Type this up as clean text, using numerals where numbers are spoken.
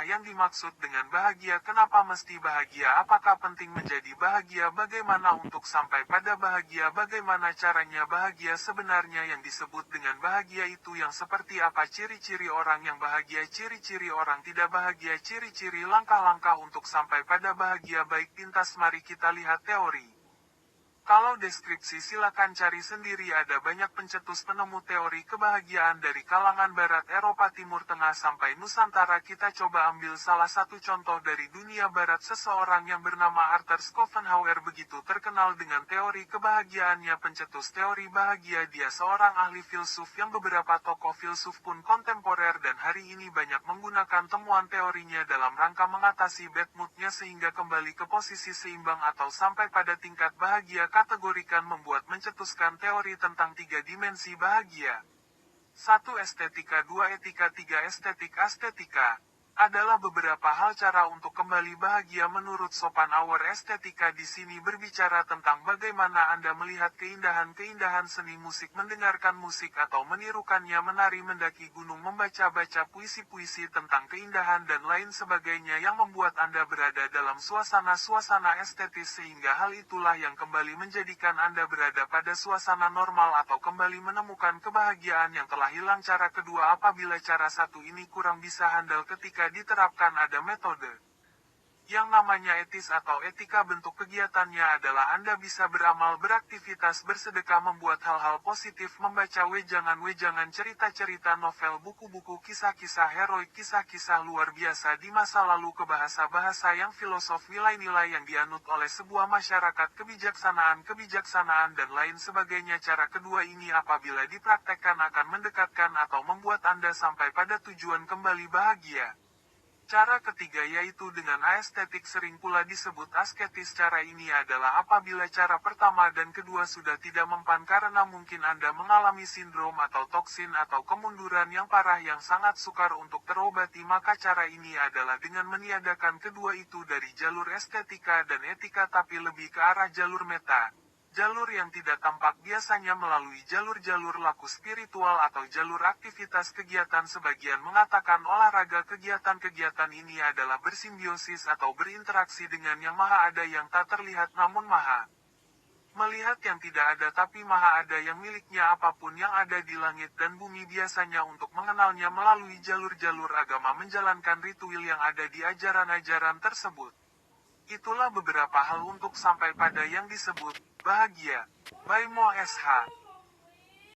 apakah yang dimaksud dengan bahagia? Kenapa mesti bahagia? Apakah penting menjadi bahagia? Bagaimana untuk sampai pada bahagia? Bagaimana caranya bahagia? Sebenarnya yang disebut dengan bahagia itu yang seperti apa? Ciri-ciri orang yang bahagia, ciri-ciri orang tidak bahagia, ciri-ciri langkah-langkah untuk sampai pada bahagia. Baik, pintas mari kita lihat teori. Kalau deskripsi silakan cari sendiri, ada banyak pencetus penemu teori kebahagiaan dari kalangan Barat, Eropa, Timur Tengah sampai Nusantara. Kita coba ambil salah satu contoh dari dunia Barat. Seseorang yang bernama Arthur Schopenhauer begitu terkenal dengan teori kebahagiaannya, pencetus teori bahagia. Dia seorang ahli filsuf yang beberapa tokoh filsuf pun kontemporer dan hari ini banyak menggunakan temuan teorinya dalam rangka mengatasi bad mood-nya sehingga kembali ke posisi seimbang atau sampai pada tingkat bahagia. Kategorikan membuat mencetuskan teori tentang 3 dimensi bahagia. 1. Estetika, 2. Etika, 3. Estetik. Estetika adalah beberapa hal cara untuk kembali bahagia menurut Schopenhauer. Estetika di sini berbicara tentang bagaimana Anda melihat keindahan-keindahan seni musik, mendengarkan musik atau menirukannya, menari, mendaki gunung, membaca-baca puisi-puisi tentang keindahan dan lain sebagainya yang membuat Anda berada dalam suasana-suasana estetis sehingga hal itulah yang kembali menjadikan Anda berada pada suasana normal atau kembali menemukan kebahagiaan yang telah hilang. Cara kedua, apabila cara satu ini kurang bisa handal ketika diterapkan, ada metode yang namanya etis atau etika. Bentuk kegiatannya adalah Anda bisa beramal, beraktivitas, bersedekah, membuat hal-hal positif, membaca wejangan-wejangan, cerita-cerita, novel, buku-buku, kisah-kisah heroik, kisah-kisah luar biasa di masa lalu, ke bahasa-bahasa yang filosof, nilai-nilai yang dianut oleh sebuah masyarakat, kebijaksanaan dan lain sebagainya. Cara kedua ini apabila dipraktekkan akan mendekatkan atau membuat Anda sampai pada tujuan kembali bahagia. Cara ketiga yaitu dengan aestetik, sering pula disebut asketis. Cara ini adalah apabila cara pertama dan kedua sudah tidak mempan karena mungkin Anda mengalami sindrom atau toksin atau kemunduran yang parah yang sangat sukar untuk terobati, maka cara ini adalah dengan meniadakan kedua itu dari jalur estetika dan etika tapi lebih ke arah jalur meta. Jalur yang tidak tampak biasanya melalui jalur-jalur laku spiritual atau jalur aktivitas kegiatan. Sebagian mengatakan olahraga. Kegiatan-kegiatan ini adalah bersimbiosis atau berinteraksi dengan yang maha ada yang tak terlihat namun maha melihat, yang tidak ada tapi maha ada yang miliknya apapun yang ada di langit dan bumi. Biasanya untuk mengenalnya melalui jalur-jalur agama, menjalankan ritual yang ada di ajaran-ajaran tersebut. Itulah beberapa hal untuk sampai pada yang disebut bahagia. By Mo SH.